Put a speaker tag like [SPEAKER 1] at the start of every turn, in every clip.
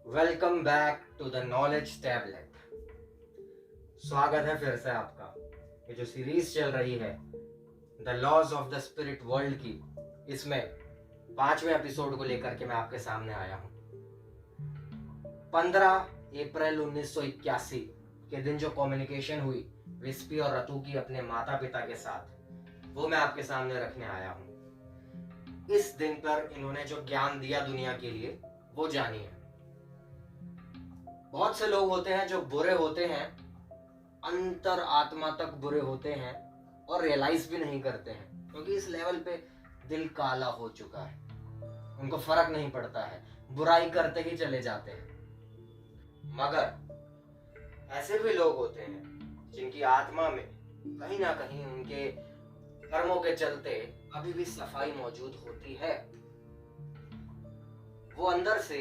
[SPEAKER 1] Welcome back to the knowledge tablet. स्वागत है फिर से आपका। ये जो सीरीज चल रही है the laws of the spirit world की, इसमें 5वें एपिसोड को लेकर के मैं आपके सामने आया हूं। 15 अप्रैल 1981 के दिन जो कम्युनिकेशन हुई विस्पी और रतु की अपने माता पिता के साथ, वो मैं आपके सामने रखने आया हूं। इस दिन पर इन्होंने जो ज्ञान दिया दुनिया के लिए वो जानिए। बहुत से लोग होते हैं जो बुरे होते हैं, अंतर आत्मा तक बुरे होते हैं और रियलाइज भी नहीं करते हैं, क्योंकि इस लेवल पे दिल काला हो चुका है, उनको फर्क नहीं पड़ता है, बुराई करते ही चले जाते हैं। मगर ऐसे भी लोग होते हैं जिनकी आत्मा में कहीं ना कहीं उनके कर्मों के चलते अभी भी सफाई मौजूद होती है। वो अंदर से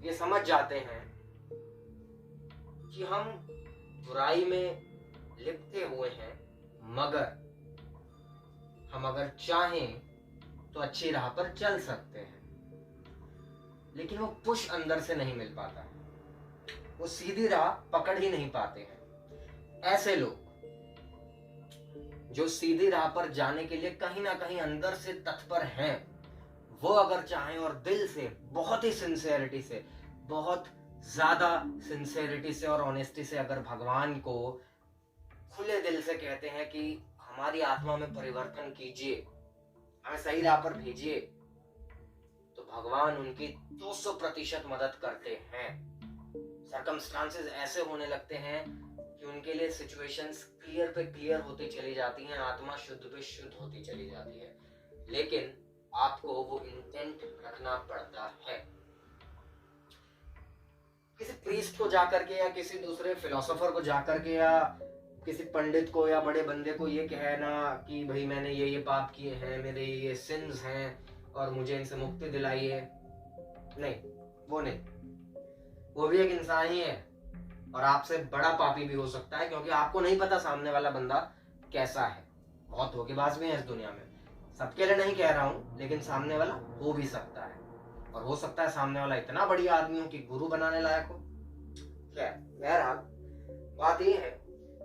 [SPEAKER 1] ये समझ जाते हैं कि हम बुराई में लिपटे हुए हैं, मगर हम अगर चाहें तो अच्छी राह पर चल सकते हैं, लेकिन वो पुश अंदर से नहीं मिल पाता है, वो सीधी राह पकड़ ही नहीं पाते हैं। ऐसे लोग जो सीधी राह पर जाने के लिए कहीं ना कहीं अंदर से तत्पर हैं, वो अगर चाहें और दिल से, बहुत ही सिंसियरिटी से, बहुत ज्यादा सिंसियरिटी से और ऑनेस्टी से अगर भगवान को खुले दिल से कहते हैं कि हमारी आत्मा में परिवर्तन कीजिए, हमें सही राह पर भेजिए, तो भगवान उनकी 200% मदद करते हैं। सर्कमस्टांसेस ऐसे होने लगते हैं कि उनके लिए सिचुएशंस क्लियर पे क्लियर होती चली जाती हैं, आत्मा शुद्ध पे शुद्ध होती चली जाती है, लेकिन आपको वो इंटेंट रखना पड़ता है। किसी प्रीस्ट को जाकर के या किसी दूसरे फिलोसोफर को जाकर के या किसी पंडित को या बड़े बंदे को ये कहना कि भाई मैंने ये पाप किए हैं, मेरे ये सिंस हैं और मुझे इनसे मुक्ति दिलाइए, नहीं, वो नहीं। वो भी एक इंसान ही है और आपसे बड़ा पापी भी हो सकता है, क्योंकि आपको नहीं पता सामने वाला बंदा कैसा है। बहुत धोखेबाज भी है इस दुनिया में, सबके लिए नहीं कह रहा हूं, लेकिन सामने वाला हो भी सकता है, और हो सकता है सामने वाला इतना बढ़िया आदमी हो कि गुरु बनाने लायक हो। बहरहाल बात यह है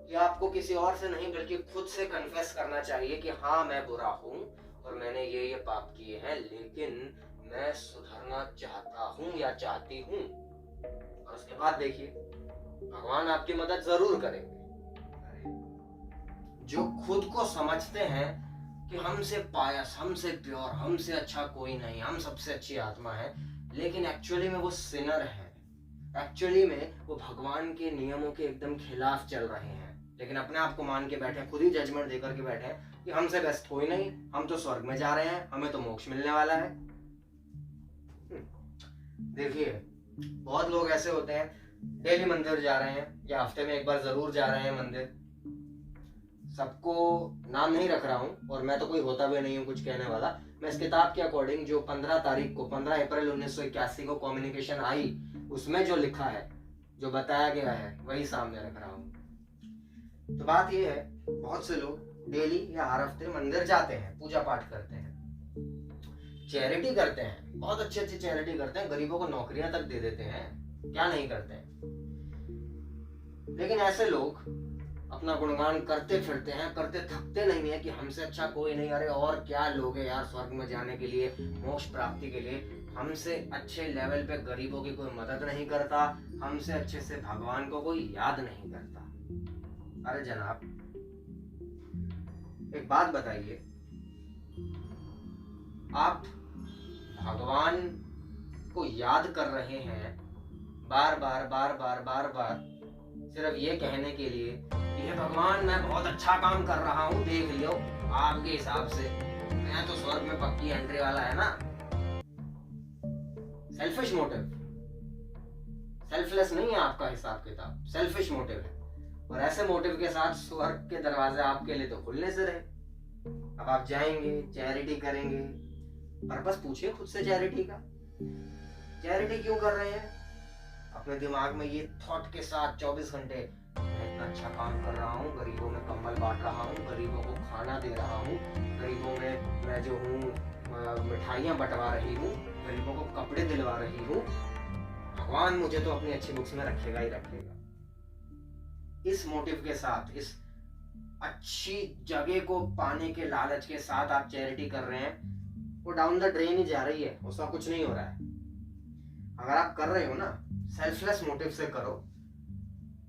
[SPEAKER 1] कि आपको किसी और से नहीं बल्कि खुद से कन्फेस करना चाहिए कि हाँ, मैं बुरा हूं और मैंने ये पाप किए हैं, लेकिन मैं सुधरना चाहता हूं या चाहती हूं। और उसके बाद देखिए, भगवान आपकी मदद जरूर करेंगे। जो खुद को समझते हैं कि हमसे पायस, हमसे प्योर, हमसे अच्छा कोई नहीं, हम सबसे अच्छी आत्मा है, लेकिन एक्चुअली में वो सिनर है, एक्चुअली में वो भगवान के नियमों के एकदम खिलाफ चल रहे हैं, लेकिन अपने आप को मान के बैठे, खुद ही जजमेंट देकर के बैठे हैं कि हमसे बेस्ट कोई नहीं, हम तो स्वर्ग में जा रहे हैं, हमें तो मोक्ष मिलने वाला है। देखिए, बहुत लोग ऐसे होते हैं, डेली मंदिर जा रहे हैं या हफ्ते में एक बार जरूर जा रहे हैं मंदिर। सबको नाम नहीं रख रहा हूं और मैं तो कोई होता भी नहीं हूं कुछ कहने वाला। मैं इस किताब के अकॉर्डिंग जो 15 अप्रैल 1981 को कम्युनिकेशन आई, उसमें जो लिखा है, जो बताया गया है, वही सामने रख रहा हूं। तो बात यह है, बहुत से लोग डेली या हर हफ्ते मंदिर जाते हैं, पूजा पाठ करते हैं, चैरिटी करते हैं, बहुत अच्छी अच्छी चैरिटी करते हैं, गरीबों को नौकरियां तक दे देते हैं, क्या नहीं करते हैं। लेकिन ऐसे लोग अपना गुणगान करते फिरते हैं, करते थकते नहीं है कि हमसे अच्छा कोई नहीं, अरे और क्या लोग हैं यार स्वर्ग में जाने के लिए, मोक्ष प्राप्ति के लिए, हमसे अच्छे लेवल पे गरीबों की कोई मदद नहीं करता, हमसे अच्छे से भगवान को कोई याद नहीं करता। अरे जनाब, एक बात बताइए, आप भगवान को याद कर रहे हैं बार बार बार बार बार बार, सिर्फ ये कहने के लिए कि भगवान मैं बहुत अच्छा काम कर रहा हूं, देख लियो, आपके हिसाब से मैं तो स्वर्ग में पक्की एंट्री वाला है ना। सेल्फिश मोटिव, सेल्फलेस नहीं है आपका हिसाब किताब, सेल्फिश मोटिव है, और ऐसे मोटिव के साथ स्वर्ग के दरवाजे आपके लिए तो खुलने से रहे। अब आप जाएंगे, चैरिटी करेंगे, पर्पस पूछिए खुद से चैरिटी का, चैरिटी क्यों कर रहे हैं? अपने दिमाग में ये थॉट के साथ 24 घंटे, मैं इतना अच्छा काम कर रहा हूँ, गरीबों में कंबल बांट रहा हूँ, गरीबों को खाना दे रहा हूँ, गरीबों में मैं जो हूँ मिठाइयाँ बंटवा रही हूँ, गरीबों को कपड़े दिलवा रही हूँ, भगवान मुझे तो अपनी अच्छी बुक्स में रखेगा ही रखेगा। इस मोटिव के साथ, इस अच्छी जगह को पाने के लालच के साथ आप चैरिटी कर रहे हैं, वो डाउन द ड्रेन ही जा रही है, उसका कुछ नहीं हो रहा है। अगर आप कर रहे हो ना, सेल्फलेस मोटिव से करो,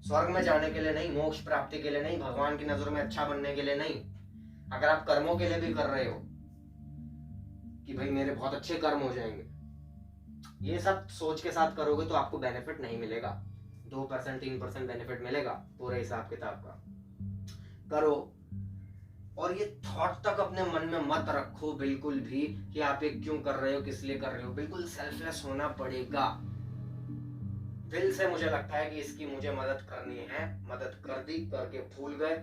[SPEAKER 1] स्वर्ग में जाने के लिए नहीं, मोक्ष प्राप्ति के लिए नहीं, भगवान की नजरों में अच्छा बनने के लिए नहीं, अगर आप कर्मों के लिए भी कर रहे हो कि भाई मेरे बहुत अच्छे कर्म हो जाएंगे, ये सब सोच के साथ करोगे तो आपको बेनिफिट नहीं मिलेगा। 2% 3% बेनिफिट मिलेगा पूरे हिसाब किताब का। करो, और ये थॉट तक अपने मन में मत रखो बिल्कुल भी कि आप ये क्यों कर रहे हो, किस लिए कर रहे हो। बिल्कुल सेल्फलेस होना पड़ेगा। दिल से मुझे लगता है कि इसकी मुझे मदद करनी है, मदद कर दी, करके भूल गए,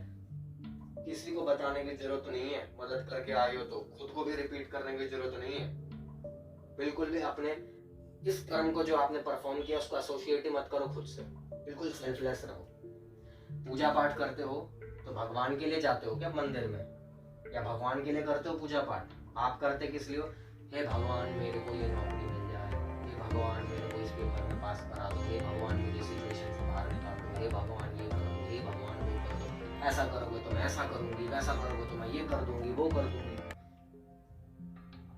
[SPEAKER 1] किसी को बताने की जरूरत नहीं है। मदद करके आए हो तो खुद को भी रिपीट करने की जरूरत नहीं है। बिल्कुल भी अपने इस कर्म को जो आपने परफॉर्म किया उसको एसोसिएट मत करो खुद से, बिल्कुल सेल्फलेस रहो। पूजा पाठ करते हो तो भगवान के लिए जाते हो क्या मंदिर में, या भगवान के लिए करते हो पूजा पाठ? आप करते किस लिए हो? हे भगवान मेरे को ये नौकरी मिल जाए, हे भगवान मेरे को इस पेपर में पास करा दो, हे भगवान मुझे सिचुएशन से बाहर निकाल दो, हे भगवान ये कर दो, हे भगवान वो कर दो, ऐसा करोगे तो मैं ऐसा करूंगी, वैसा करोगे तो मैं ये कर दूंगी, वो कर दूंगी।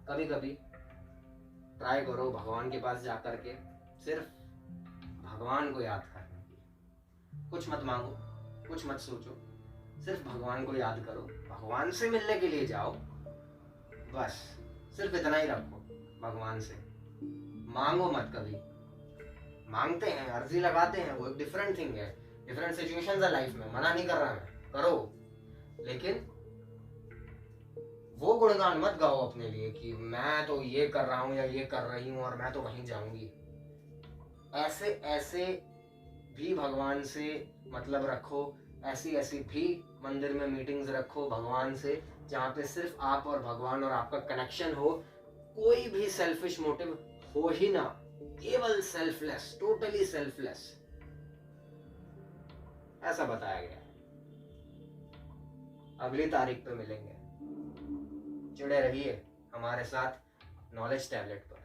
[SPEAKER 1] कभी कभी ट्राई करो भगवान के पास जा करके सिर्फ भगवान को याद करने की। कुछ मत मांगो, कुछ मत सोचो, सिर्फ भगवान को याद करो, भगवान से मिलने के लिए जाओ, बस सिर्फ इतना ही रखो भगवान से। मांगो मत कभी। मांगते हैं, अर्जी लगाते हैं, वो एक डिफरेंट थिंग है, डिफरेंट सिचुएशंस है लाइफ में, मना नहीं कर रहा मैं, करो, लेकिन वो गुणगान मत गाओ अपने लिए कि मैं तो ये कर रहा हूं या ये कर रही हूं और मैं तो वहीं जाऊंगी। ऐसे ऐसे भी भगवान से मतलब रखो, ऐसी ऐसी भी मंदिर में मीटिंग्स रखो भगवान से, जहाँ पे सिर्फ आप और भगवान और आपका कनेक्शन हो, कोई भी सेल्फिश मोटिव हो ही ना, केवल सेल्फलेस, टोटली सेल्फलेस, ऐसा बताया गया है। अगली तारीख पे मिलेंगे, जुड़े रहिए हमारे साथ नॉलेज टैबलेट पर।